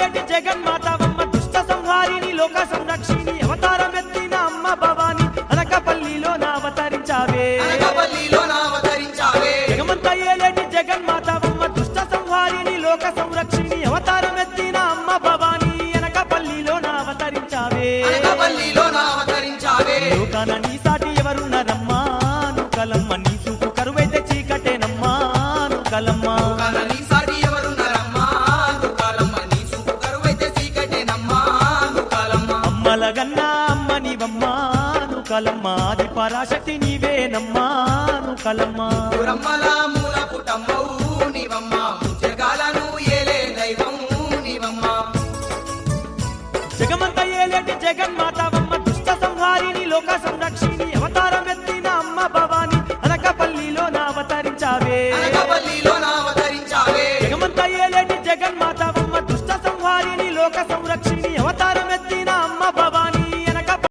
ఏలేటి జగన్మాతవమ్మ దుష్ట సంహారిణి లోక సంరక్షిణి అవతారం ఎత్తిన అమ్మ భవాని అనకపల్లిలో అవతరించావే జగమంత ఏలేటి జగన్మాతవమ్మ దుష్ట సంహారిణి లోక సంరక్షిణి అవతారం ఎత్తిన అమ్మ భవాని అనకపల్లిలో అవతరించావే లోకాన నీ సాటి ఎవరున్నారమ్మా నుకలమ్మ నీ చూపు కరువైతే చీకటేనమ్మా నుకలమ్మ అమ్మలగన్నా అమ్మనివమ్మ నుకలమ్మ ఆది పరాశక్తి నీవేనమ్మా నుకలమ్మ జగమంత ఏలేటి జగన్మాతవమ్మ దుష్ట సంహారిణి లోక